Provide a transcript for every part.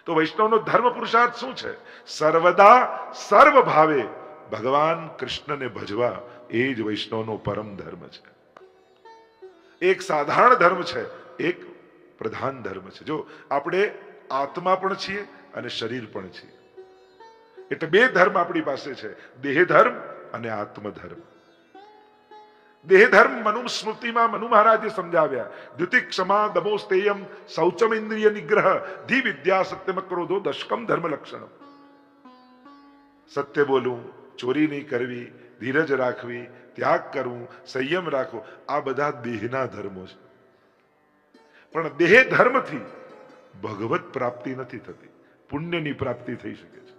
તો વૈષ્ણવનો ધર્મ પુરુષાર્થ શું છે? સર્વદા સર્વ ભાવે ભગવાન કૃષ્ણને ભજવા. એ જ વૈષ્ણવનો પરમ ધર્મ છે. એક સાધારણ ધર્મ છે, એક પ્રધાન ધર્મ છે. જો આપણે આત્મા પણ છીએ અને શરીર પણ છીએ, એટલે બે ધર્મ આપણી પાસે છે, દેહ ધર્મ અને આત્મધર્મ. દેહ ધર્મ મનુસ્મૃતિમાં મનુ મહારાજે સમજાવ્યા. દ્યુતિ ક્ષમા દમો સ્તેયમ શૌચમ ઇન્દ્રિય નિગ્રહ ધી વિદ્યા સત્યમ ક્રોધો દશકમ ધર્મ લક્ષણમ. સત્ય બોલવું, ચોરી નહીં કરવી, ધીરજ રાખવી, ત્યાગ કરવું, સંયમ રાખવો, આ બધા દેહના ધર્મો છે. પણ દેહ ધર્મથી ભગવત પ્રાપ્તિ નથી થતી, પુણ્યની પ્રાપ્તિ થઈ શકે છે.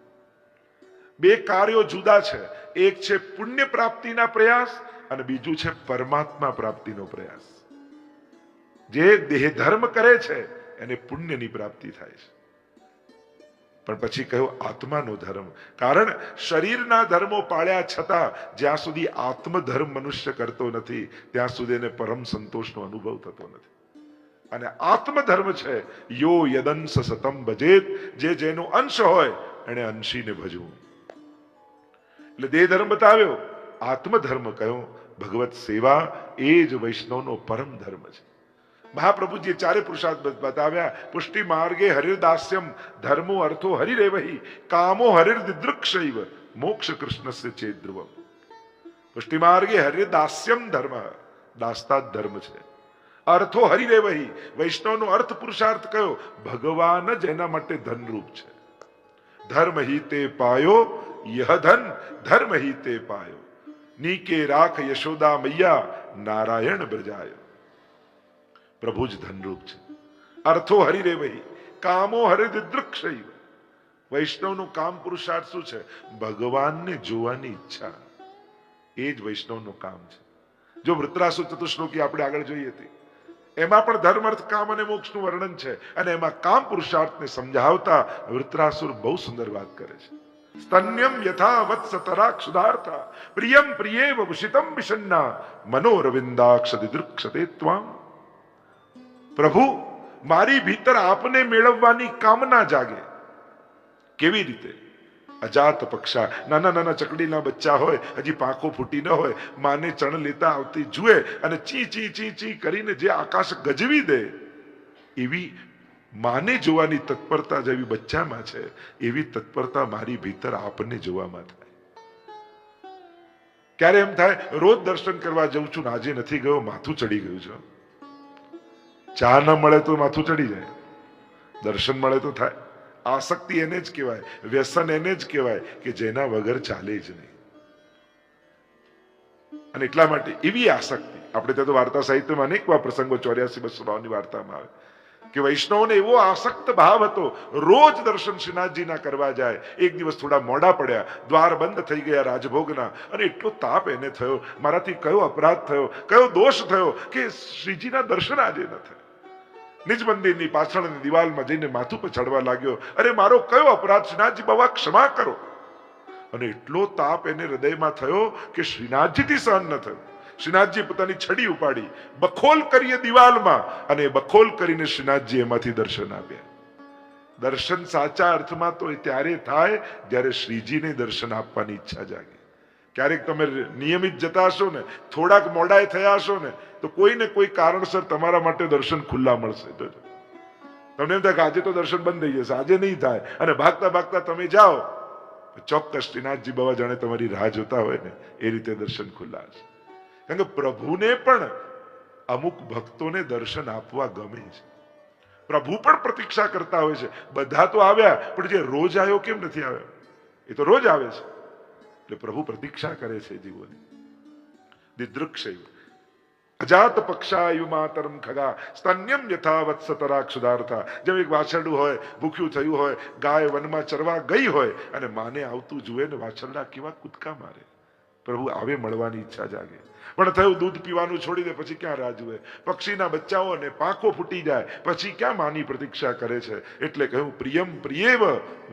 બે કાર્યો જુદા છે. એક છે પુણ્ય પ્રાપ્તિના પ્રયાસ અને બીજું છે પરમાત્મા પ્રાપ્તિનો પ્રયાસ. જે દેહ ધર્મ કરે છે એને પુણ્યની પ્રાપ્તિ થાય છે. પણ પછી કહ્યું આત્માનો ધર્મ. કારણ શરીરના ધર્મો પાળ્યા છતાં જ્યાં સુધી આત્મધર્મ મનુષ્ય કરતો નથી ત્યાં સુધી એને પરમ સંતોષનો અનુભવ થતો નથી. અને આત્મધર્મ છે યો યદંશ સતમ ભજેત, જે જેનો અંશ હોય એને અંશીને ભજવું. એટલે દેહ ધર્મ બતાવ્યો, આત્મધર્મ કયો? ભગવત સેવા. એ જ વૈષ્ણવનો પરમ ધર્મ છે. મહાપ્રભુજીએ ચારે પુરુષાર્થ બતાવ્યા. પુષ્ટિ માર્ગે હરિર્દાસ્યમ ધર્મો અર્થો હરિરેવહી કામો હરિર્દિદૃક્ષૈવ મોક્ષ કૃષ્ણસ્ય ચેત ધ્રુવમ. પુષ્ટિ માર્ગે હરિર્દાસ્યમ ધર્મ, દાસતા જ ધર્મ છે. અર્થો હરિરેવહી, વૈષ્ણવનો અર્થ પુરુષાર્થ કયો? ભગવાન જ એના માટે ધનરૂપ છે. ધર્મ હિ તે પાયો યહ ધન ધર્મ હિ તે પાયો, નીકે રાખ યશોદા મૈયા નારાયણ બ્રજાય. પ્રભુ જ ધનરૂપ છે. અર્થો હરિરેવહી કામો હરિદૃક્ષૈવ. વૈષ્ણવનું કામ પુરુષાર્થ શું છે? ભગવાનને જોવાની ઈચ્છા. એ જ વૈષ્ણવનું કામ છે. જો વૃત્રાસુર ચતુશ્લોકી આપણે આગળ જોઈએ હતી, એમાં પણ ધર્મ અર્થ કામ અને મોક્ષનું વર્ણન છે. અને એમાં કામ પુરુષાર્થને સમજાવતા વૃત્રાસુર બહુ સુંદર વાત કરે છે. સ્તન્યમ યથા વત્સતરા ક્ષુધાર્થા પ્રિયમ પ્રિયેવ ભૂષિતમ વિષન્ના મનોરવિંદાક્ષ દિદૃક્ષતે ત્વામ. પ્રભુ, મારી ભીતર આપને મેળવવાની કામના જાગે. કેવી રીતે? અજાત પક્ષા, નાના નાના ચકડીના બચ્ચા હોય, હજી પાંખો ફૂટી ન હોય, માને ચણ લેતા આવતી જુએ અને ચી ચી ચી ચી કરીને જે આકાશ ગજવી દે, એવી માને જોવાની તત્પરતા જેવી બચ્ચામાં છે, એવી તત્પરતા મારી ભીતર આપને જોવામાં થાય. ક્યારે એમ થાય રોજ દર્શન કરવા જઉં છું, આજે નથી ગયો, માથું ચડી ગયું છે. ચા ન મળે તો માથું ચડી જાય, દર્શન મળે તો થાય. આસક્તિ એને જ કહેવાય, વ્યસન એને જ કહેવાય કે જેના વગર ચાલે જ નહીં. અને એટલા માટે એવી આસક્તિ, આપણે ત્યાં તો વાર્તા સાહિત્યમાં અનેક વાર પ્રસંગો 84-292 ની વાર્તામાં આવે કે વૈષ્ણવને એવો આસક્ત ભાવ હતો, રોજ દર્શન શ્રીનાથજીના કરવા જાય. એક દિવસ થોડા મોડા પડ્યા, દ્વાર બંધ થઈ ગયા રાજભોગના, અને એટલો તાપ એને થયો, મારાથી કયો અપરાધ થયો, કયો દોષ થયો કે શ્રીજીના દર્શન આજે ન થયા. નિજ મંદિરની પાછળની દિવાલમાં જઈને માથું પર ચડવા લાગ્યો. અરે મારો કયો અપરાધ, શ્રીનાથજી બાબા ક્ષમા કરો. અને એટલો તાપ એને હૃદયમાં થયો કે શ્રીનાથજીથી સહન ન થયું. શ્રીનાથજી પોતાની છડી ઉપાડી બખોલ કરીએ દિવાલમાં, અને બખોલ કરીને શ્રીનાથજી એમાંથી દર્શન આપ્યા. દર્શન સાચા અર્થમાં તો ત્યારે થાય જ્યારે શ્રીજીને દર્શન આપવાની ઈચ્છા જાગે. ક્યારેક તમે નિયમિત જતા હશો ને, થોડાક મોડાએ થયા હશો ને, તો કોઈ ને કોઈ કારણસર તમારા માટે દર્શન ખુલ્લા મળશે. તમને એમ થાય કે આજે તો દર્શન બંધ થઈ જશે, આજે નહીં થાય, અને ભાગતા ભાગતા તમે જાઓ, ચોક્કસ શ્રીનાથજી બાબા જાણે તમારી રાહ જોતા હોય ને એ રીતે દર્શન ખુલ્લા હશે. કારણ કે પ્રભુને પણ અમુક ભક્તોને દર્શન આપવા ગમે છે. પ્રભુ પણ પ્રતીક્ષા કરતા હોય છે. બધા તો આવ્યા, પણ જે રોજ આવ્યો કેમ નથી આવ્યો? એ તો રોજ આવે છે. એટલે પ્રભુ પ્રતીક્ષા કરે છે જીવોની. દિદૃક્ષૈવ અજાત પક્ષાયુ માતરમ ખગા સ્તન્યમ યથા વત્સતરા ક્ષુધાર્થા. જેમ એક વાછરડું હોય, ભૂખ્યું થયું હોય, ગાય વનમાં ચરવા ગઈ હોય અને માને આવતું જુએ ને વાછરડા કેવા કૂદકા મારે. પ્રભુ આવે, મળવાની ઈચ્છા જાગે. પણ થયું દૂધ પીવાનું છોડી દે, પછી ક્યાં રાહ જુએ? પક્ષીના બચ્ચાઓને પાંખો ફૂટી જાય, પછી ક્યાં માની પ્રતીક્ષા કરે છે? એટલે કહ્યું પ્રિયમ પ્રિયેવ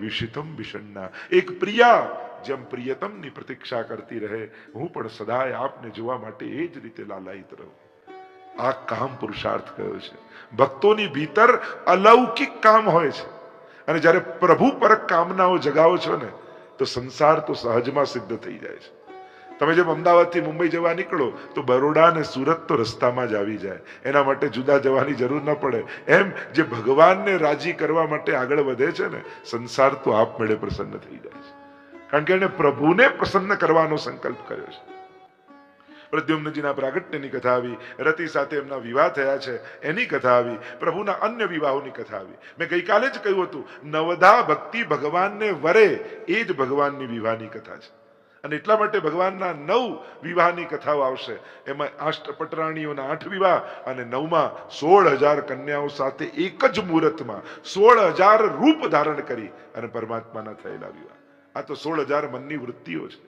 વિષિતમ વિષન્ના. એક પ્રિયા જેમ પ્રિયતમની પ્રતીક્ષા કરતી રહે, હું પણ સદાય આપને જોવા માટે એ જ રીતે લાલાયિત રહું. આ કામ પુરુષાર્થ કયો છે. ભક્તોની ભીતર અલૌકિક કામ હોય છે, અને જ્યારે પ્રભુ પરક કામનાઓ જગાવો છો ને તો સંસાર તો સહજમાં સિદ્ધ થઈ જાય છે. તમે જેમ અમદાવાદથી મુંબઈ જવા નીકળો તો બરોડા અને સુરત તો રસ્તામાં જ આવી જાય, એના માટે જુદા જવાની જરૂર ન પડે. એમ જે ભગવાનને રાજી કરવા માટે આગળ વધે છે ને, સંસાર તો આપમેળે પ્રસન્ન થઈ જાય છે, કારણ કે એને પ્રભુને પ્રસન્ન કરવાનો સંકલ્પ કર્યો છે. પ્રદ્યુમ્નજીના પ્રાગટ્યની કથા આવી, રતિ સાથે એમના વિવાહ થયા છે એની કથા આવી, પ્રભુના અન્ય વિવાહોની કથા આવી. મેં ગઈકાલે જ કહ્યું હતું, નવધા ભક્તિ ભગવાનને વરે એ જ ભગવાનની વિવાહની કથા છે. અને એટલા માટે ભગવાનના 9 વિવાહની કથાઓ આવશે. એમાં અષ્ટપટરાણીઓના 8 વિવાહ અને 9માં 16,000 કન્યાઓ સાથે એક જ મુહૂર્તમાં 16,000 રૂપ ધારણ કરી અને પરમાત્માના થયેલા વિવાહ. આ તો 16,000 મનની વૃત્તિઓ છે.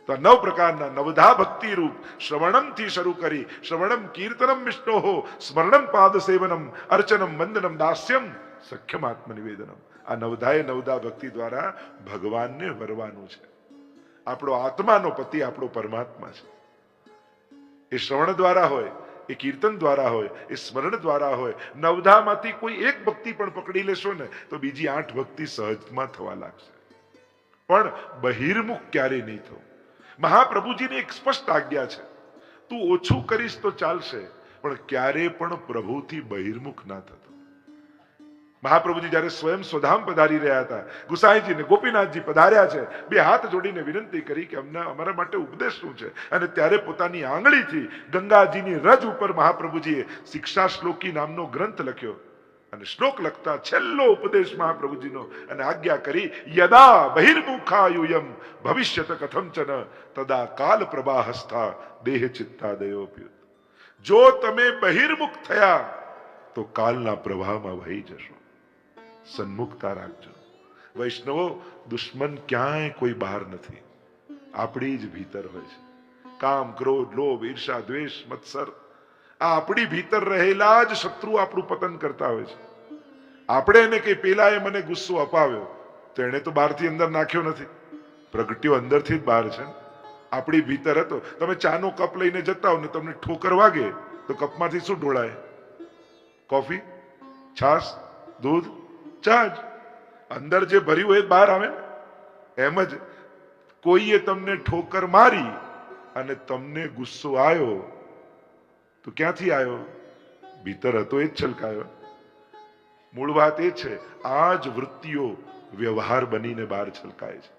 તો 9 પ્રકારના નવધા ભક્તિ રૂપ, શ્રવણમ થી શરૂ કરી, શ્રવણમ કીર્તનમ વિષ્ણોહો, સ્મરણમ પાદ સેવનમ, અર્ચનમ વંદનમ દાસ્યમ, સખ્યમ આત્મનિવેદનમ. આ નવધા ભક્તિ દ્વારા ભગવાનને વરવાનું છે. આપણો આત્માનો પતિ આપણો પરમાત્મા છે. એ શ્રવણ દ્વારા હોય, એ કીર્તન દ્વારા હોય, એ સ્મરણ દ્વારા હોય. નવધામાંથી કોઈ એક ભક્તિ પણ પકડી લેશો ને તો બીજી 8 ભક્તિ સહજમાં થવા લાગશે. પણ બહિર્મુખ ક્યારે નહીં થવું. મહાપ્રભુજીની એક સ્પષ્ટ આજ્ઞા છે, તું ઓછું કરીશ તો ચાલશે, પણ ક્યારે પણ પ્રભુથી બહિર્મુખ ના થતો. મહાપ્રભુજી જ્યારે સ્વયં સ્વધામ પધારી રહ્યા હતા, ગુસાઈજી ને ગોપીનાથજી પધાર્યા છે, 2 હાથ જોડીને વિનંતી કરી કે અમને અમારા માટે ઉપદેશ શું છે. અને ત્યારે પોતાની આંગળીથી ગંગાજીની રજ ઉપર મહાપ્રભુજીએ શિક્ષા શ્લોકી નામનો ગ્રંથ લખ્યો અને શ્લોક લખતા છેલ્લો ઉપદેશ મહાપ્રભુજીનો અને આજ્ઞા કરી, યદા બહિર્મુખાયુયમ ભવિષ્યત કથંચન તદા કાલ પ્રવાહસ્થા દેહ ચિત્તાદયોપ્યુત. જો તમે બહિર્મુખ થયા તો કાલના પ્રવાહમાં વહી જશો. સન્મુખતા રાખજો. વૈષ્ણવો, દુશ્મન ક્યાંય કોઈ બહાર નથી, આપણી જ ભીતર હોય છે. કામ, ક્રોધ, લોભ, ઈર્ષા, દ્વેષ, મત્સર, આ આપણી ભીતર રહેલા જ શત્રુ આપણું પતન કરતા હોય છે. આપણે એને કે પેલા એ મને ગુસ્સો અપાવ્યો તો એને તો બહારથી અંદર નાખ્યો નથી, પ્રગટ્યો અંદરથી જ બહાર છે. આપણી ભીતર હતો. તમે ચાનો કપ લઈને જતા હો ને તમને ઠોકર વાગે તો કપમાંથી શું ઢોળાય? કોફી, છાશ, દૂધ, ચા જ. અંદર જે ભર્યું એ બહાર આવે. એમ જ કોઈએ તમને ઠોકર મારી અને તમને ગુસ્સો આવ્યો તો ક્યાંથી આવ્યો? ભીતર હતો એ જ છલકાયો. મૂળ વાત એ છે, આ જ વૃત્તિઓ વ્યવહાર બનીને બહાર છલકાય છે.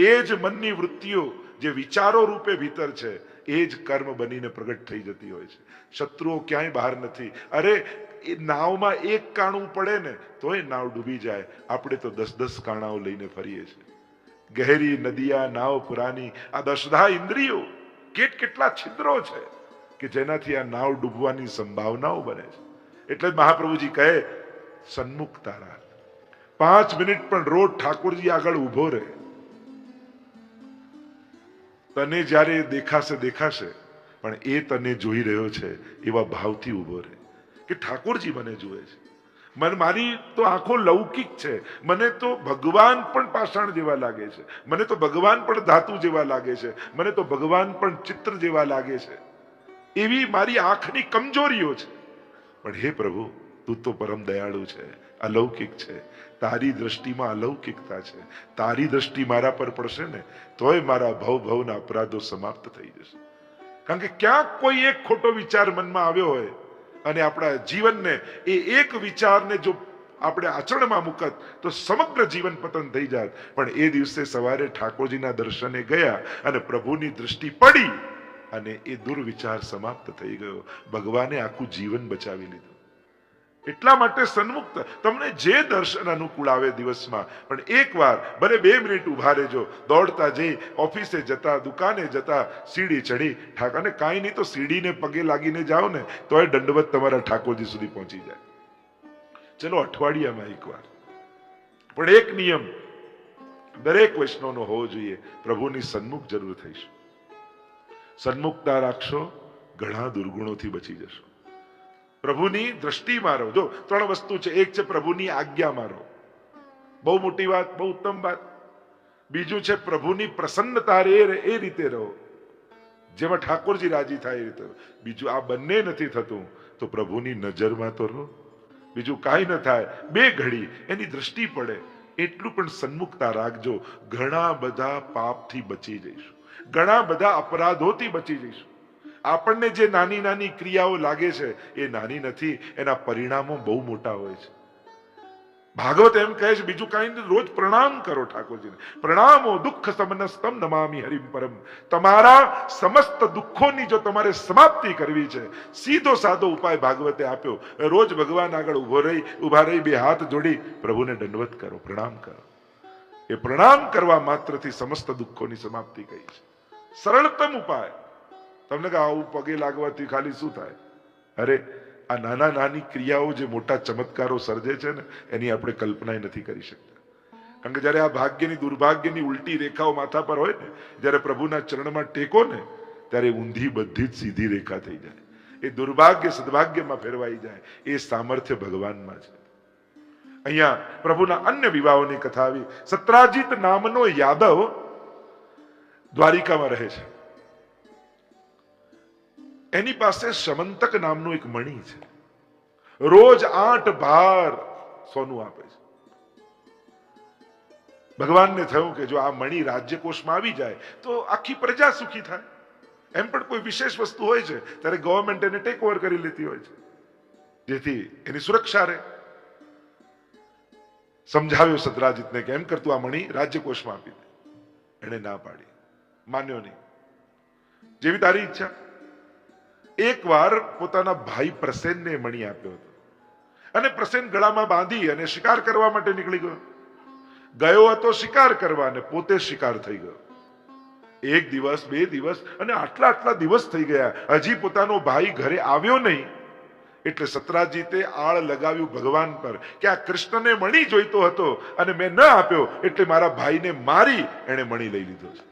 એ જ મનની વૃત્તિઓ જે વિચારો રૂપે ભીતર છે એ જ કર્મ બનીને પ્રગટ થઈ જતી હોય છે. શત્રુઓ ક્યાંય બહાર નથી. અરે એ નાવમાં એક કાણું પડે ને તો એ નાવ ડૂબી જાય. આપણે તો 10-10 કાણાઓ લઈને ફરીએ છીએ. ગહેરી નદિયા નાવ પુરાની. આ 10 ઇન્દ્રિયો કેટલા છિદ્રો છે કે જેનાથી આ નાવ ડૂબવાની સંભાવનાઓ બને છે. એટલે જ મહાપ્રભુજી કહે, સન્મુખતા રાખ. 5 મિનિટ પણ રોજ ઠાકોરજી આગળ ઉભો રહે. તને જ્યારે દેખાશે પણ એ તને જોઈ રહ્યો છે એવા ભાવથી ઉભો રહે કે ઠાકોરજી મને જુએ છે. મારી તો આંખો લૌકિક છે, મને તો ભગવાન પણ પાષાણ જેવા લાગે છે, મને તો ભગવાન પણ ધાતુ જેવા લાગે છે, મને તો ભગવાન પણ ચિત્ર જેવા લાગે છે. એવી મારી આંખની કમજોરીઓ છે. પણ હે પ્રભુ, તું તો પરમ દયાળુ છે, અલૌકિક છે. તારી દ્રષ્ટિમાં અલૌકિકતા છે. તારી દ્રષ્ટિ મારા પર પડશે ને તોય મારા ભવના અપરાધો સમાપ્ત થઈ જશે. કારણ કે ક્યાંક કોઈ એક ખોટો વિચાર મનમાં આવ્યો હોય અને આપણા જીવનને એ એક વિચારને જો આપણે આચરણમાં મૂકત તો સમગ્ર જીવન પતન થઈ જાય. પણ એ દિવસે સવારે ઠાકોરજીના દર્શને ગયા અને પ્રભુની દ્રષ્ટિ પડી અને એ દુર્વિચાર સમાપ્ત થઈ ગયો. ભગવાને આખું જીવન બચાવી લીધું. એટલા માટે સન્મુક્ત. તમને જે દર્શન અનુકૂળ આવે દિવસમાં પણ એકવાર ભલે 2 મિનિટ ઉભા રહેજો. દોડતા જઈ ઓફિસે જતા, દુકાને જતા, સીડી ચડી અને કાંઈ નહીં તો સીડીને પગે લાગીને જાઓ ને તોય દંડવત તમારા ઠાકોરજી સુધી પહોંચી જાય. ચલો અઠવાડિયામાં એકવાર. પણ એક નિયમ દરેક વૈષ્ણવનો હોવો જોઈએ, પ્રભુની સન્મુખ જરૂર થઈશું. સન્મુખતા રાખશો, ઘણા દુર્ગુણોથી બચી જશો. પ્રભુની દ્રષ્ટિમાં રહો. જો 3 વસ્તુ છે. એક છે પ્રભુની આજ્ઞામાં રહો, બહુ મોટી વાત, બહુ ઉત્તમ વાત. બીજું છે પ્રભુની પ્રસન્નતા એ રીતે રહો જેમાં ઠાકોરજી રાજી થાય એ રીતે. બીજું આ બંને નથી થતું તો પ્રભુની નજરમાં તો રહો. બીજું કાંઈ ન થાય, 2 ઘડી એની દ્રષ્ટિ પડે એટલું પણ સન્મુખતા રાખજો. ઘણા બધા પાપથી બચી જઈશું, ઘણા બધા અપરાધોથી બચી જઈશું. આપણને જે નાની નાની ક્રિયાઓ લાગે છે એ નાની નથી, એના પરિણામો બહુ મોટા હોય છે. ભાગવત એમ કહે છે, બીજું કાંઈ નહીં, રોજ પ્રણામ કરો ઠાકોરજીને. પ્રણામો દુઃખ સમનસ્તમ નમામિ હરિમ પરમ. તમારા સમસ્ત દુઃખોની જો તમારે સમાપ્તિ કરવી છે, સીધો સાદો ઉપાય ભાગવતે આપ્યો. રોજ ભગવાન આગળ ઉભા રહી 2 હાથ જોડી પ્રભુને દંડવત કરો, પ્રણામ કરો. એ પ્રણામ કરવા માત્રથી સમસ્ત દુઃખોની સમાપ્તિ કહી છે. સરળતમ ઉપાય. તમને કે આવું પગે લાગવાથી ખાલી શું થાય? અરે આ નાના નાની ક્રિયાઓ જે મોટા ચમત્કારો સર્જે છે ને, એની આપણે કલ્પના નથી કરી શકતા. કારણ કે જયારે આ ભાગ્યની દુર્ભાગ્યની ઉલટી રેખાઓ માથા પર હોય ને, જયારે પ્રભુના ચરણમાં ટેકો ને, ત્યારે ઊંધી બધી જ સીધી રેખા થઈ જાય. એ દુર્ભાગ્ય સદભાગ્યમાં ફેરવાઈ જાય. એ સામર્થ્ય ભગવાનમાં છે. અહીંયા પ્રભુના અન્ય વિવાહોની કથા આવી. સત્રાજીત નામનો યાદવ દ્વારિકામાં રહે છે. એની પાસે શમંતક નામનું એક મણિ છે. રોજ 8 ભાર સોનું આપે છે. ભગવાનને થયું કે જો આ મણિ રાજ્યકોષમાં આવી જાય તો આખી પ્રજા સુખી થાય. એમ પણ કોઈ વિશેષ વસ્તુ હોય છે ત્યારે ગવર્મેન્ટ એને ટેક ઓવર કરી લેતી હોય છે, જેથી એની સુરક્ષા રહે. સમજાવ્યો સત્રાજીતને કે એમ કરતું આ મણિ રાજ્યકોષમાં આપી દે. એને ના પાડી, માન્યો નહીં. જેવી તારી ઈચ્છા. એક વાર પોતાના ભાઈ પ્રસેનને મણિ આપ્યો હતો અને પ્રસેન ગળામાં બાંધી અને શિકાર કરવા માટે નીકળી ગયો હતો શિકાર કરવા, અને પોતે શિકાર થઈ ગયો. 1 દિવસ 2 દિવસ અને આટલા દિવસ થઈ ગયા, હજી પોતાનો ભાઈ ઘરે આવ્યો નહીં. એટલે સત્રાજીતે આળ લગાવ્યું ભગવાન પર કે આ કૃષ્ણને મણિ જોઈતો હતો અને મેં ન આપ્યો, એટલે મારા ભાઈને મારી એને મણિ લઈ લીધો છે.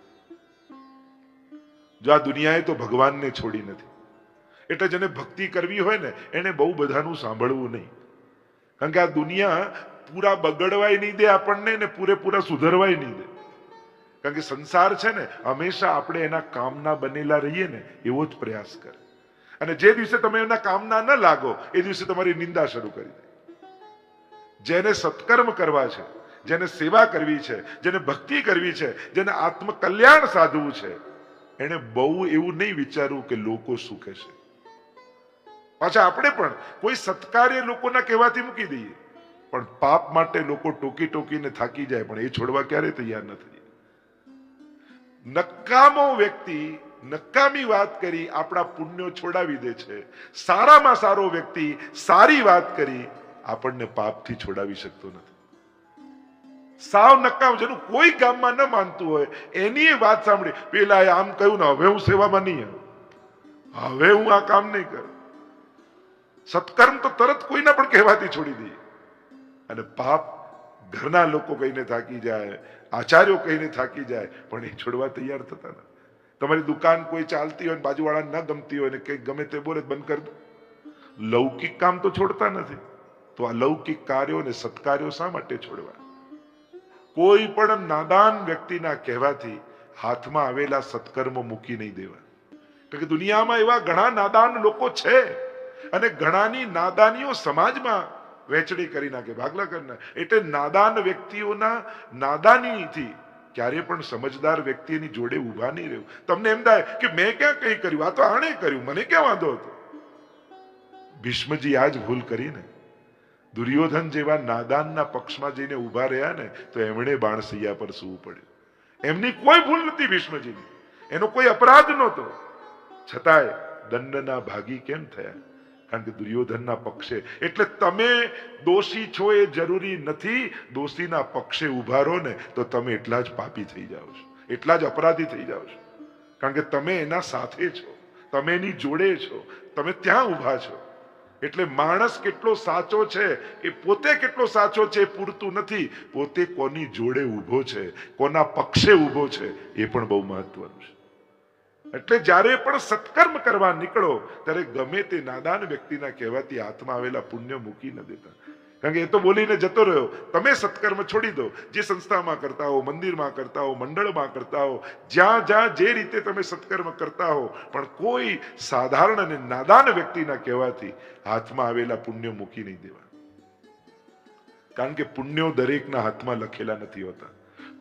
જો આ દુનિયાએ તો ભગવાનને છોડી નથી. એટલે જેને ભક્તિ કરવી હોય ને, એને બહુ બધાનું સાંભળવું નહીં. કારણ કે આ દુનિયા પૂરા બગડવાય નહીં દે આપણને, ને પૂરેપૂરા સુધરવાય નહીં દે. કારણ કે સંસાર છે ને, હંમેશા આપણે એના કામના બનેલા રહીએ ને એવો જ પ્રયાસ કરે. અને જે દિવસે તમે એના કામના ન લાગો એ દિવસે તમારી નિંદા શરૂ કરી દે. જેને સત્કર્મ કરવા છે, જેને સેવા કરવી છે, જેને ભક્તિ કરવી છે, જેને આત્મકલ્યાણ સાધવું છે, એને બહુ એવું નહીં વિચારવું કે લોકો શું કહેશે. પાછા આપણે પણ કોઈ સત્કાર્ય લોકોના કહેવાથી મૂકી દઈએ, પણ પાપ માટે લોકો ટોકીને થાકી જાય, પણ એ છોડવા ક્યારે તૈયાર નથી. નકામો વ્યક્તિ નકામી વાત કરી આપણા પુણ્યો છોડાવી દે છે. સારામાં સારો વ્યક્તિ સારી વાત કરી આપણને પાપથી છોડાવી શકતો નથી. સાવ નકામ, જેનું કોઈ ગામમાં ન માનતું હોય એની વાત સાંભળી, પેલા આમ કહ્યું ને, હવે હું સેવામાં નહીં આવું, હવે હું આ કામ નહીં કરું. સત્કર્મ તો તરત કોઈના પણ કહેવાથી છોડી દઈએ, અને પાપ ઘરના લોકો કહીને થાકી જાય, આચાર્યો કહીને થાકી જાય, પણ એ છોડવા તૈયાર થતા નથી. તમારી દુકાન કોઈ ચાલતી હોય, બાજુવાળા ન ગમતી હોય ને કંઈક ગમે તે બોલે બંધ કરી દો. લૌકિક કામ તો છોડતા નથી, તો આ લૌકિક કાર્યો અને સત્કાર્યો શા માટે છોડવા? કોઈ પણ નાદાન વ્યક્તિના કહેવાથી હાથમાં આવેલા સત્કર્મો મૂકી નહીં દેવા. કારણ કે દુનિયામાં એવા ઘણા નાદાન લોકો છે, અને ઘણાની નાદાનીઓ સમાજમાં વહેંચણી કરી નાખે, ભાગલા કરી નાખે. એટલે નાદાન વ્યક્તિઓના નાદાનીથી ક્યારે પણ સમજદાર વ્યક્તિની જોડે ઊભા નહીં રહેવું. તમને એમ થાય કે મેં ક્યાં કઈ કર્યું, આ તો આણે કર્યું, મને ક્યાં વાંધો હતો. ભીષ્મજી આ જ ભૂલ કરીને દુર્યોધન જેવા નાદાનના પક્ષમાં જઈને ઊભા રહ્યા ને, તો એમણે બાણસૈયા પર સૂવું પડ્યું. એમની કોઈ ભૂલ નથી ભીષ્મજીની, એનો કોઈ અપરાધ નહોતો, છતાંય દંડના ભાગી કેમ થયા? કારણ કે દુર્યોધનના પક્ષે. એટલે તમે દોષી છો એ જરૂરી નથી, દોષીના પક્ષે ઉભા રહો ને તો તમે એટલા જ પાપી થઈ જાઓ છો, એટલા જ અપરાધી થઈ જાઓ છો. કારણ કે તમે એના સાથે છો, તમે એની જોડે છો, તમે ત્યાં ઉભા છો. એટલે માણસ કેટલો સાચો છે એ પોતે કેટલો સાચો છે એ પૂરતું નથી, પોતે કોની જોડે ઊભો છે, કોના પક્ષે ઊભો છે એ પણ બહુ મહત્વનું છે. એટલે જ્યારે પણ સત્કર્મ કરવા નીકળો ત્યારે ગમે તે નાદાન વ્યક્તિના કહેવાથી હાથમાં આવેલા પુણ્ય મૂકી ન દેતા. કારણ કે એ તો બોલીને જતો રહ્યો. તમે સત્કર્મ છોડી દો. જે સંસ્થામાં કરતા હો, મંદિરમાં કરતા હો, મંડળમાં કરતા હો, જ્યાં જ્યાં જે રીતે તમે સત્કર્મ કરતા હો, પણ કોઈ સાધારણ અને નાદાન વ્યક્તિના કહેવાથી હાથમાં આવેલા પુણ્ય મૂકી નહીં દેવા. કારણ કે પુણ્યો દરેકના હાથમાં લખેલા નથી હોતા.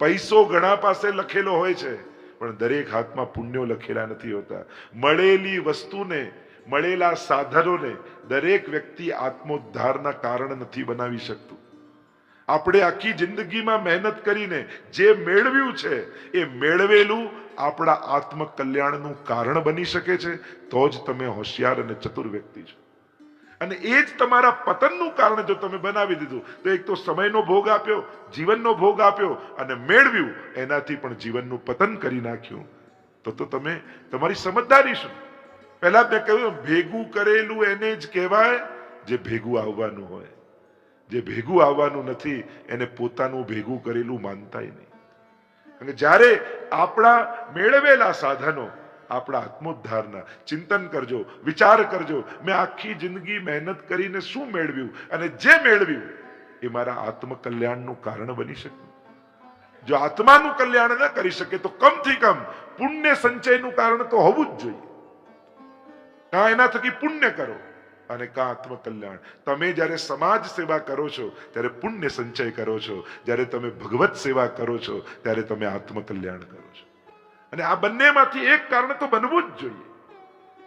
પૈસો ઘણા પાસે લખેલો હોય છે, પણ દરેક હાથમાં પુણ્યો લખેલા નથી હોતા. મળેલી વસ્તુને, મળેલા સાધનોને દરેક વ્યક્તિ આત્મોદ્ધારના કારણ નથી બનાવી શકતું. આપણે આખી જિંદગીમાં મહેનત કરીને જે મેળવ્યું છે એ મેળવેલું આપણા આત્મકલ્યાણનું કારણ બની શકે છે, તો જ તમે હોશિયાર અને ચતુર વ્યક્તિ છો. અને એ જ તમારા પતનનું કારણ જો તમે બનાવી દીધું તો એક તો સમયનો ભોગ આપ્યો, જીવનનો ભોગ આપ્યો, અને મેળવ્યું એનાથી પણ જીવનનું પતન કરી નાખ્યું, તો તમે તમારી સમજદારી શું? પહેલા મેં કહ્યું, ભેગું કરેલું એને જ કહેવાય જે ભેગું આવવાનું હોય. જે ભેગું આવવાનું નથી એને પોતાનું ભેગું કરેલું માનતાય નહીં. કારણ કે જ્યારે આપણા મેળવેલા સાધનો, આપણા આત્મોદ્ધારના ચિંતન કરજો, વિચાર કરજો, મેં આખી જિંદગી મહેનત કરીને શું મેળવ્યું, અને જે મેળવ્યું એ મારા આત્મકલ્યાણનું કારણ બની શકે. જો આત્માનું કલ્યાણ ન કરી શકે તો કમથી કમ પુણ્ય સંચયનું કારણ તો હોવું જ જોઈએ. કાં એના થકી પુણ્ય કરો અને કાં આત્મકલ્યાણ. તમે જ્યારે સમાજ સેવા કરો છો ત્યારે પુણ્ય સંચય કરો છો, જ્યારે તમે ભગવત સેવા કરો છો ત્યારે તમે આત્મકલ્યાણ કરો છો. અને આ બંનેમાંથી એક કારણ તો બનવું જ જોઈએ.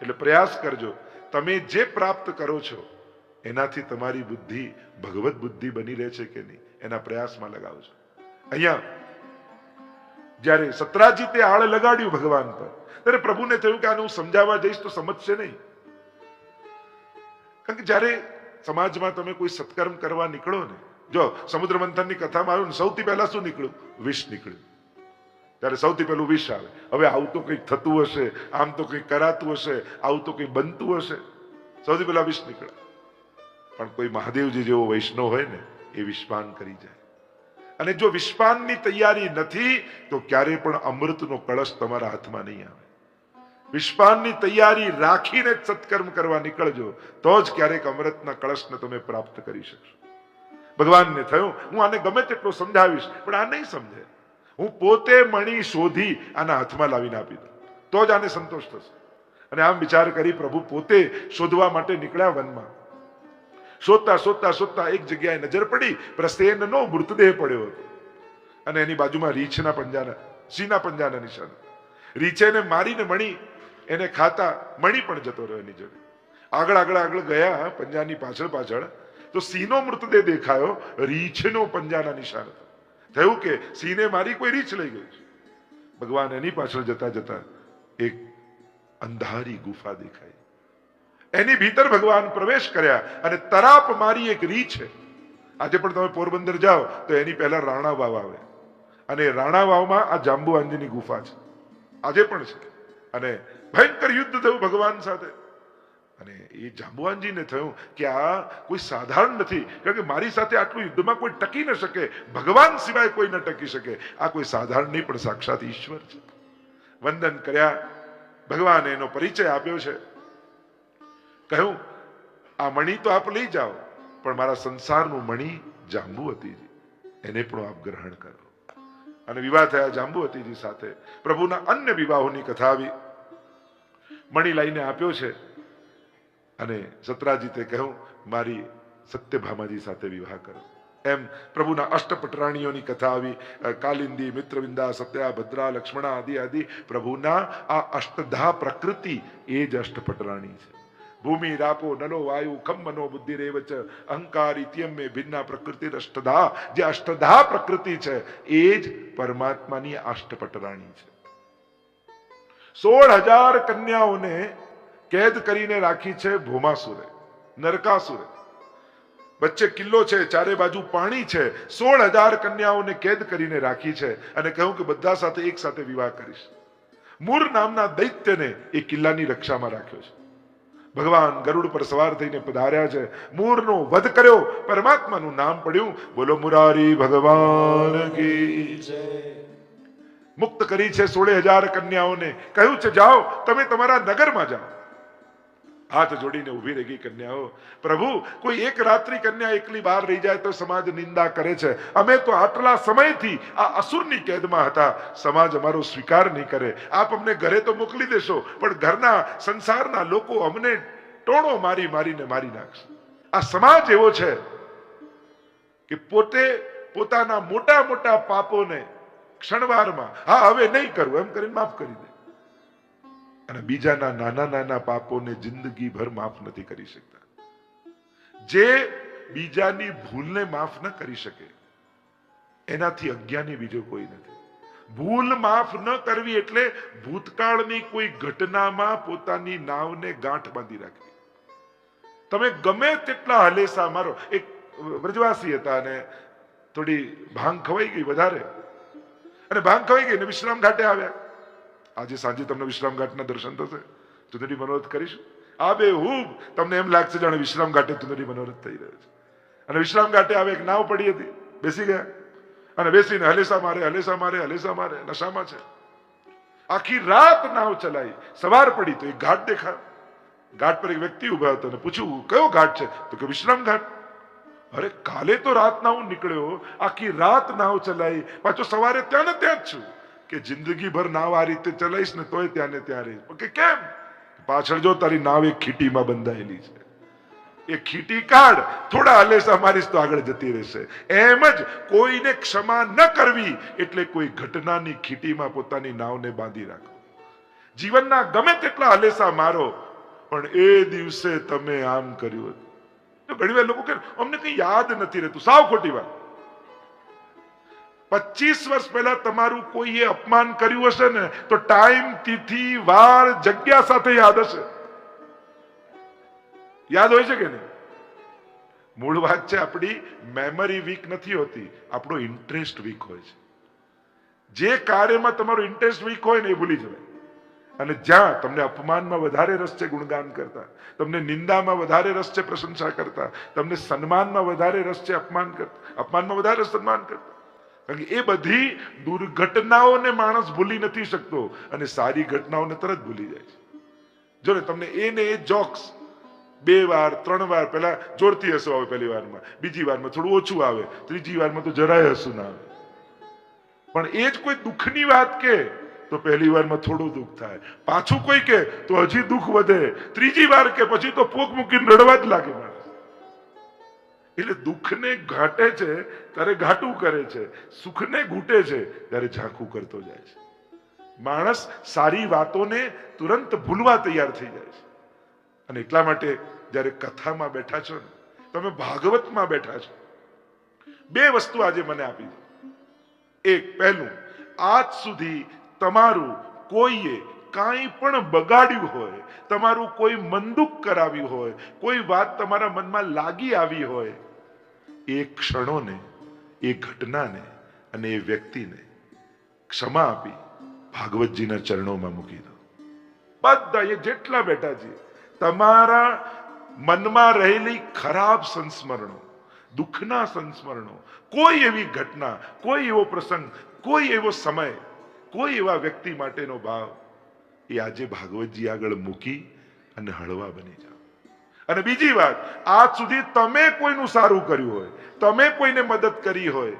એટલે પ્રયાસ કરજો, તમે જે પ્રાપ્ત કરો છો એનાથી તમારી બુદ્ધિ ભગવત બુદ્ધિ બની રહે છે કે નહીં, એના પ્રયાસમાં લગાવજો. અહીંયા જ્યારે સત્રાજીતે આળ લગાડ્યું ભગવાન પર, ત્યારે પ્રભુને થયું કે આને હું સમજાવવા જઈશ તો સમજશે નહીં. કારણ કે જ્યારે સમાજમાં તમે કોઈ સત્કર્મ કરવા નીકળો ને, જો સમુદ્ર મંથનની કથામાં આવ્યું ને, સૌથી પહેલા શું નીકળ્યું? વિષ નીકળ્યું. ત્યારે સૌથી પહેલું વિષ આવે. હવે આવું તો કંઈક થતું હશે, આમ તો કંઈક કરાતું હશે, આવું તો કંઈક બનતું હશે, સૌથી પહેલા વિષ નીકળે. પણ કોઈ મહાદેવજી જેવો વૈષ્ણવ હોય ને, એ વિષપાન કરી જાય. અને જો વિષપાનની તૈયારી નથી તો ક્યારે પણ અમૃતનો કળશ તમારા હાથમાં નહીં આવે. વિષપાનની તૈયારી રાખીને જ સત્કર્મ કરવા નીકળજો, તો જ ક્યારેક અમૃતના કળશને તમે પ્રાપ્ત કરી શકશો. ભગવાનને થયું હું આને ગમે તેટલો સમજાવીશ પણ આ નહીં સમજે, હું પોતે મણી શોધી આના હાથમાં લાવીને આપી દઉં તો જ આને સંતોષ થશે. અને આમ વિચાર કરી પ્રભુ પોતે શોધવા માટે નીકળ્યા વનમાં. શોધતા શોધતા શોધતા એક જગ્યાએ નજર પડી, પ્રસેનનો મૃતદેહ પડ્યો હતો અને એની બાજુમાં રીંછના પંજાના, સિંહના પંજાના નિશાન. રીંછેને મારીને મણી એને ખાતા મણી પણ જતો રહ્યો એની જોડે. આગળ આગળ આગળ ગયા પંજાની પાછળ પાછળ તો સિંહનો મૃતદેહ દેખાયો, રીંછનો પંજાના નિશાન હતા. થયું કે સિંહને મારી કોઈ રીંછ લઈ ગઈ છે. ભગવાન એની પાછળ જતા જતા એક અંધારી ગુફા દેખાઈ. એની ભીતર ભગવાન પ્રવેશ કર્યા અને તરાપ મારી એક રીંછ છે. આજે પણ તમે પોરબંદર જાઓ તો એની પહેલા રાણા વાવ આવે, અને રાણા વાવમાં આ જાંબુવાંજીની ગુફા છે, આજે પણ છે. અને ભયંકર યુદ્ધ થયું ભગવાન સાથે. અને એ જાંબુવાનજીને થયું કે આ કોઈ સાધારણ નથી, કારણ કે મારી સાથે આટલું યુદ્ધમાં કોઈ ટકી ન શકે, ભગવાન સિવાય કોઈ ન ટકી શકે. આ કોઈ સાધારણ નહીં પણ સાક્ષાત ઈશ્વર છે. વંદન કર્યા, ભગવાને એનો પરિચય આપ્યો છે. કહ્યું આ મણી તો આપ લઈ જાઓ, પણ મારા સંસારનું મણી જાંબુવતીજી, એને પણ આપ ગ્રહણ કરો. અને વિવાહ થયા જાંબુવતીજી સાથે. પ્રભુના અન્ય વિવાહોની કથા આવી. મણી લઈને આપ્યો છે અને સત્રાજીતે કહ્યું મારી સત્યભામાજી સાથે વિવાહ કરો. એમ પ્રભુના અષ્ટપટરાણીઓની કથા આવી. કાલિંદી, મિત્રવિંદા, સત્યા, ભદ્રા, લક્ષ્મણા આદિ આદિ પ્રભુના આ અષ્ટધા પ્રકૃતિ એ જ અષ્ટપટરાણી છે. ભૂમિ, રાપો, નલો, વાયુ, ખમ, મનો, બુદ્ધિ, રેવચ, અહંકાર, ઇત્યમ મે ભિન્ના પ્રકૃતિ અષ્ટધા. જે અષ્ટધા પ્રકૃતિ છે એ જ પરમાત્માની અષ્ટપટરાણી છે. 16,000 કન્યાઓને કેદ કરીને રાખી છે ભૌમાસુરે, નરકાસુરે. વચ્ચે કિલ્લો છે, ચારે બાજુ પાણી છે. 16,000 કન્યાઓને કેદ કરીને રાખી છે અને કહ્યું કે બધા સાથે એક સાથે વિવાહ કરીશ. મૂર નામના દૈત્યને એ કિલ્લાની રક્ષામાં રાખ્યો છે. ભગવાન ગરુડ પર સવાર થઈને પધાર્યા છે. મૂરનો વધ કર્યો, પરમાત્માનું નામ પડ્યું. બોલો મુરારી ભગવાન કી જય. મુક્ત કરી છે 16,000 કન્યાઓને. કહ્યું છે જાઓ તમે તમારા નગરમાં જાઓ. હાથ જોડીને ઉભી રહી ગઈ કન્યાઓ. પ્રભુ કોઈ એક રાત્રિ કન્યા એકલી બહાર રહી જાય તો સમાજ નિંદા કરે છે. અમે તો આટલા સમયથી આ અસુરની કેદમાં હતા, સમાજ અમારો સ્વીકાર નહીં કરે. આપ અમને ઘરે તો મોકલી દેશો, પણ ઘરના સંસારના લોકો અમને ટોણો મારી મારીને મારી નાખશે. આ સમાજ એવો છે કે પોતે પોતાના મોટા મોટા પાપોને ક્ષણવારમાં હા હવે નહીં કરવું એમ કરીને માફ કરી દે, અને બીજાના નાના નાના પાપોને જિંદગીભર માફ નથી કરી શકતા. જે બીજાની ભૂલને માફ ન કરી શકે એનાથી અજ્ઞાની બીજો કોઈ નથી. ભૂલ માફ ન કરવી એટલે ભૂતકાળની કોઈ ઘટનામાં પોતાની નાવને ગાંઠ બાંધી રાખવી. તમે ગમે તેટલા હલેસા મારો. એક વ્રજવાસી હતા અને થોડી ભાંગ ખવાઈ ગઈ વધારે, અને ભાંગ ખવાઈ ગઈ ને વિશ્રામ ઘાટે આવ્યા. આજે સાંજે તમને વિશ્રામ ઘાટના દર્શન થશે, ચુંદડી મનોરથ કરીશું. આ બે હું તમને એમ લાગશે જાણે વિશ્રામ ઘાટે ચુંદડી મનોરથ થઈ રહ્યો છે. અને વિશ્રામ ઘાટે આવે એક નાવ પડી હતી, બેસી ગયા અને બેસીને હલેસા મારે હલેસા મારે હલેસા મારે, નશામાં છે. આખી રાત નાવ ચલાવી, સવાર પડી તો એક ઘાટ દેખાયો. ઘાટ પર એક વ્યક્તિ ઉભા હતો અને પૂછ્યું કયો ઘાટ છે? તો કે વિશ્રામ ઘાટ. અરે કાલે તો રાતના હું નીકળ્યો, આખી રાત નાવ ચલાવી, પાછો સવારે ત્યાં ને ત્યાં જ છું. કે જિંદગીભર નાવ આ રીતે ચલાવીશ ને તોય ત્યાં ને ત્યાં રહીશ. કે કેમ? પાછળ જો તારી નાવ એક ખીટીમાં બંધાયેલી છે, એ ખીટી કાઢ, થોડા હલેસા મારીશ તો આગળ જતી રહેશે. એમ જ કોઈને ક્ષમા ન કરવી એટલે કોઈ ઘટનાની ખીટીમાં પોતાની નાવને બાંધી રાખો. જીવનના ગમે તેટલા હલેસા મારો, પણ એ દિવસે તમે આમ કર્યું હતું. ઘણી વાર લોકો કે અમને કઈ યાદ નથી રહેતું. સાવ ખોટી વાત. 25 વર્ષ પહેલા તમારું કોઈએ અપમાન કર્યું હશે ને તો ટાઈમ, તિથિ, વાર, જગ્યા સાથે યાદ હશે. યાદ હોય છે કે નહીં? મૂળ વાત છે આપણી મેમરી વીક નથી હોતી, આપણો ઇન્ટરેસ્ટ વીક હોય છે. જે કાર્યમાં તમારો ઇન્ટરેસ્ટ વીક હોય ને એ ભૂલી જવાય. અને જ્યાં તમને અપમાનમાં વધારે રસ છે ગુણગાન કરતા, તમને નિંદામાં વધારે રસ છે પ્રશંસા કરતા, તમને સન્માનમાં વધારે રસ છે અપમાન કરતા, અપમાનમાં વધારે સન્માન કરતા. કારણ કે એ બધી દુર્ઘટનાઓને માણસ ભૂલી નથી શકતો અને સારી ઘટનાઓને તરત ભૂલી જાય છે. જો ને તમને એ ને એ જોક્સ 2 વાર 3 વાર પહેલા જોરથી હસવું આવે, પહેલી વારમાં, બીજી વારમાં થોડું ઓછું આવે, ત્રીજી વારમાં તો જરાય હસવું ના આવે. પણ એ જ કોઈ દુઃખની વાત કે તો પહેલી વારમાં થોડું દુઃખ થાય, પાછું કોઈ કે તો હજી દુઃખ વધે, ત્રીજી વાર કે પછી તો પોક મૂકીને રડવા જ લાગે માણસ. એટલે દુઃખને ઘાટે છે ત્યારે ઘાટું કરે છે, સુખને ઘૂંટે છે ત્યારે ઝાંખું કરતો જાય છે. માણસ સારી વાતોને તુરંત ભૂલવા તૈયાર થઈ જાય છે. અને એટલા માટે જ્યારે કથામાં બેઠા છો ને, તમે ભાગવતમાં બેઠા છો, 2 વસ્તુ આજે મને આપી છે. એક, પહેલું, આજ સુધી તમારું કોઈએ કાંઈ પણ બગાડ્યું હોય, તમારું કોઈ મનદુખ કરાવ્યું હોય, કોઈ વાત તમારા મનમાં લાગી આવી હોય, એ ક્ષણોને, એ ઘટનાને અને એ વ્યક્તિને ક્ષમા આપી ભાગવતજીના ચરણોમાં મૂકી દો. બધા એ જેટલા બેઠા છે, તમારા મનમાં રહેલી ખરાબ સંસ્મરણો, દુઃખના સંસ્મરણો, કોઈ એવી ઘટના, કોઈ એવો પ્રસંગ, કોઈ એવો સમય, કોઈ એવા વ્યક્તિ માટેનો ભાવ, એ આજે ભાગવતજી આગળ મૂકી અને હળવા બની જાઓ. અને બીજી વાત, આજ સુધી તમે કોઈનું સારું કર્યું હોય, તમે કોઈને મદદ કરી હોય,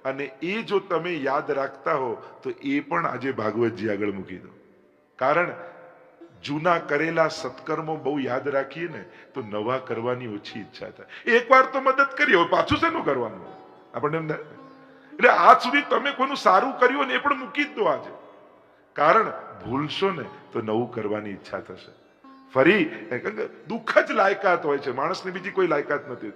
અને એ જો તમે યાદ રાખતા હો તો એ પણ આજે ભાગવતજી આગળ મૂકી દો. કારણ જૂના કરેલા સત્કર્મો બહુ યાદ રાખીએ ને તો નવા કરવાની ઓછી ઈચ્છા થાય. એકવાર તો મદદ કરી હોય, પાછું શેનું કરવાનું આપણને એમ થાય. એટલે આજ સુધી તમે કોઈનું સારું કર્યું ને એ પણ મૂકી જ દો આજે. કારણ ભૂલશો ને તો નવું કરવાની ઈચ્છા થશે. ફરી દુઃખ જ લાયકાત હોય છે, માણસની બીજી કોઈ લાયકાત નથી.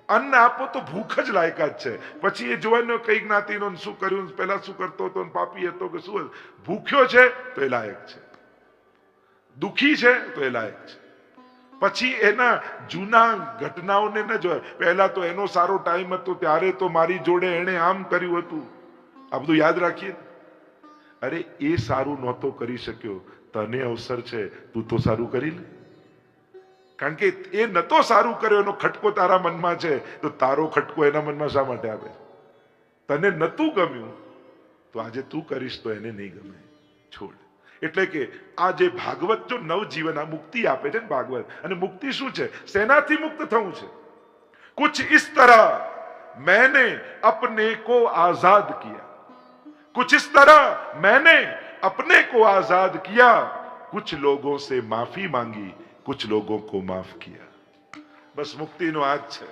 અન્ન આપો તો ભૂખ જ લાયકાત છે. પછી એ જોવાનું કઈ જ્ઞાતિનો શું કર્યું, પહેલા શું કરતો હતો, પાપી હતો કે શું, ભૂખ્યો છે તો એ લાયક છે, દુઃખી છે તો એ લાયક છે. પછી એના જૂના ઘટનાઓને ન જોય, પહેલા તો એનો સારો ટાઈમ હતો ત્યારે તો મારી જોડે એને આમ કર્યું હતું, આ બધું યાદ રાખીએ. અરે એ સારું નહોતો કરી શક્યો, તને અવસર છે, તું તો સારું કરી લે. કારણ કે એ નતો સારું કર્યો, એનો ખટકો તારા મનમાં છે, તો તારો ખટકો એના મનમાં શા માટે આવે? તને નતું ગમ્યું તો આજે તું કરીશ તો એને નહીં ગમે, છોડ. એટલે કે આ જે ભાગવત જો નવજીવન, આ મુક્તિ આપે છે ને ભાગવત. અને મુક્તિ શું છે? શેનાથી મુક્ત થવું છે? કુછ ઇસ તરહ मैंने अपने को आजाद किया, कुछ इस तरह मैंने अपने को आजाद किया, कुछ लोगों से माफी मांगी, कुछ लोगों को माफ किया. બસ મુક્તિનો આ જ છે.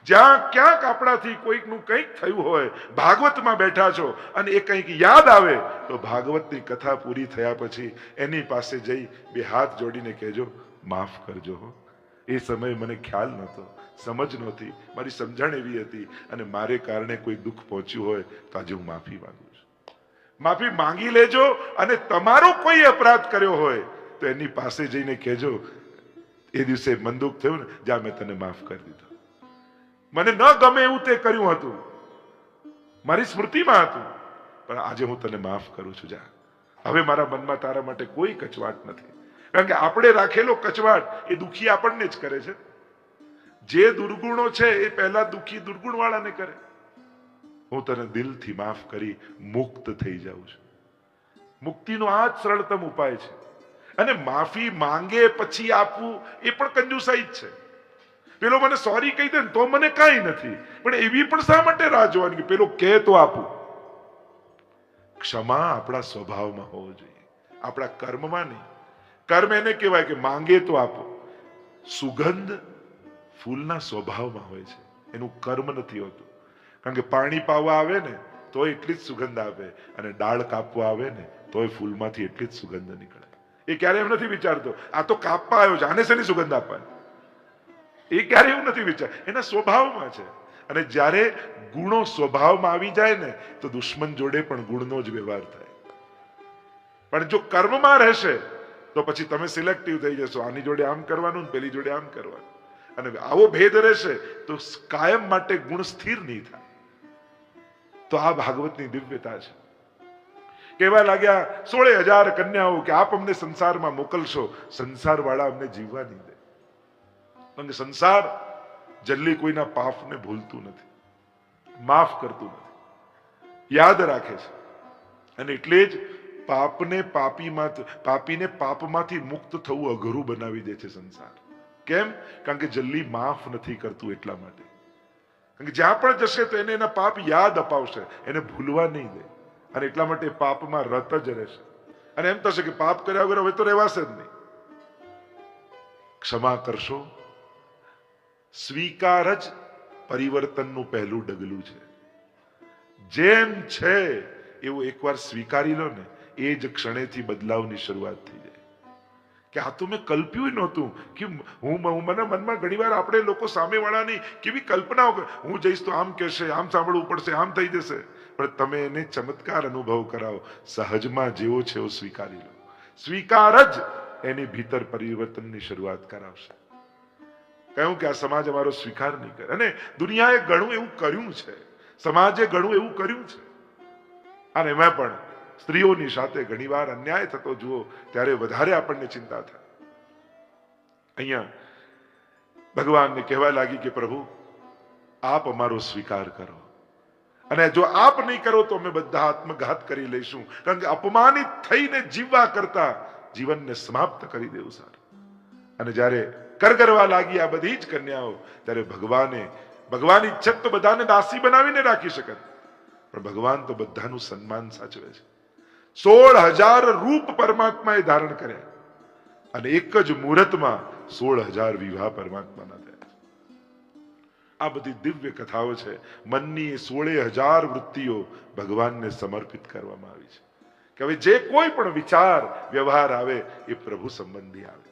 જ્યાં ક્યાંક આપણાથી કોઈકનું કંઈક થયું હોય, ભાગવતમાં બેઠા છો અને એ કંઈક યાદ આવે તો ભાગવતની કથા પૂરી થયા પછી એની પાસે જઈ બે હાથ જોડીને કહેજો, માફ કરજો હો, એ સમયે મને ખ્યાલ નહોતો, સમજ નહોતી, મારી સમજણ એવી હતી અને મારે કારણે કોઈ દુઃખ પહોંચ્યું હોય તો આજે હું માફી માંગુ છું. માફી માંગી લેજો અને તમારો કોઈ અપરાધ કર્યો હોય તો એની પાસે જઈને કહેજો, એ દિવસે મન દુઃખ થયું ને, જા મેં તને માફ કરી દીધો, મને ન ગમે એવું તે કર્યું હતું, મારી સ્મૃતિમાં હતું, પણ આજે હું તને માફ કરું છું, જા, હવે મારા મનમાં તારા માટે કોઈ કચવાટ નથી. કારણ કે આપણે રાખેલો કચવાટ એ દુઃખી આપણને જ કરે છે. જે દુર્ગુણો છે એ પહેલા દુઃખી દુર્ગુણ વાળાને કરે. હું તને દિલથી માફ કરી મુક્ત થઈ જાઉં છું. મુક્તિનો આ જ સરળતમ ઉપાય છે. અને માફી માંગે પછી આપવું એ પણ કંજુસાઈ જ છે. પેલો મને સોરી કહી દે ને તો મને કાંઈ નથી, પણ એવી પણ શા માટે રાહ જોવાની કે પેલો કહે તો આપું? ક્ષમા આપણા સ્વભાવમાં હોવો જોઈએ, આપણા કર્મમાં નહીં. કર્મ એને કહેવાય કે માંગે તો આપો. સુગંધ ફૂલના સ્વભાવમાં હોય છે, એનું કર્મ નથી હોતું. કારણ કે પાણી પાવા આવે ને તો એટલી જ સુગંધ આવે, અને ડાળ કાપવા આવે ને તોય ફૂલમાંથી એટલી જ સુગંધ નીકળે. એ ક્યારે એમ નથી વિચારતો આ તો કાપવા આવ્યો છે, આને શેની સુગંધ આપવાની? એ ક્યારે એવું નથી વિચાર, એના સ્વભાવમાં છે. અને જ્યારે ગુણો સ્વભાવમાં આવી જાય ને તો દુશ્મન જોડે પણ ગુણનો જ વ્યવહાર થાય. પણ જો કર્મમાં રહેશે તો પછી તમે સિલેક્ટિવ થઈ જશો, આની જોડે આમ કરવાનું ને પેલી જોડે આમ કરવાનું. અને આવો ભેદ રહેશે તો કાયમ માટે ગુણ સ્થિર નહીં થાય. તો આ ભાગવતની દિવ્યતા છે. કહેવા લાગ્યા 16,000 કન્યાઓ કે આપ અમને સંસારમાં મોકલશો, સંસાર વાળા અમને જીવવા નહીં દે. કારણ કે સંસાર જલ્દી કોઈના પાપને ભૂલતું નથી, માફ કરતું નથી, યાદ રાખે છે. અને એટલે જ પાપીને પાપમાંથી મુક્ત થવું અઘરું બનાવી દે છે સંસાર. કેમ? કારણ કે જલ્દી માફ નથી કરતું એટલા માટે. કારણ કે જ્યાં પણ જશે તો એને એના પાપ યાદ અપાવશે, એને ભૂલવા નહીં દે. અને એટલા માટે પાપમાં રત જ રહેશે. અને એમ થશે કે પાપ કર્યા વગર હવે તો રહેવાશે જ નહીં. ક્ષમા કરશો, સ્વીકાર જ પરિવર્તનનું પહેલું ડગલું છે. જેમ છે એવું એકવાર સ્વીકારી લો ને, એ જ ક્ષણેથી બદલાવની શરૂઆત થઈ જાય. કે આ તો મેં કલ્પ્યું નહોતું કે મને મનમાં ઘણીવાર આપણે લોકો સામેવાળાની કેવી કલ્પનાઓ, હું જઈશ તો આમ કહેશે, આમ સાંભળવું પડશે, આમ થઈ જશે. પણ તમે એને ચમત્કાર અનુભવ કરાવો, સહજમાં જેવો છે એવો સ્વીકારી લો. સ્વીકાર જ એની ભીતર પરિવર્તનની શરૂઆત કરાવશે. કહ્યું કે આ સમાજ અમારો સ્વીકાર નહીં કરે. અને દુનિયાએ ઘણું એવું કર્યું છે, સમાજે ઘણું એવું કર્યું છે. અને એમાં પણ સ્ત્રીઓની સાથે ઘણીવાર અન્યાય થતો જુઓ ત્યારે વધારે આપણને ચિંતા થાય. અહીંયા ભગવાનને કહેવા લાગી કે પ્રભુ આપ અમારો સ્વીકાર કરો, અને જો આપ નહીં કરો તો અમે બધા આત્મઘાત કરી લઈશું. કારણ કે અપમાનિત થઈને જીવવા કરતા જીવનને સમાપ્ત કરી દેવું સારું. અને જ્યારે કરગરવા લાગી આ બધી જ કન્યાઓ, ત્યારે ભગવાન ઈચ્છત તો બધાને દાસી બનાવીને રાખી શકત, પણ ભગવાન તો બધાનું સન્માન સાચવે છે. 16,000 રૂપ પરમાત્માએ ધારણ કર્યા, અને એક જ મુહૂર્તમાં 16,000 વિવાહ પરમાત્માના થયા. આ બધી દિવ્ય કથાઓ છે. મનની 16,000 વૃત્તિઓ ભગવાનને સમર્પિત કરવામાં આવી છે. કે હવે જે કોઈ પણ વિચાર વ્યવહાર આવે એ પ્રભુ સંબંધી આવે.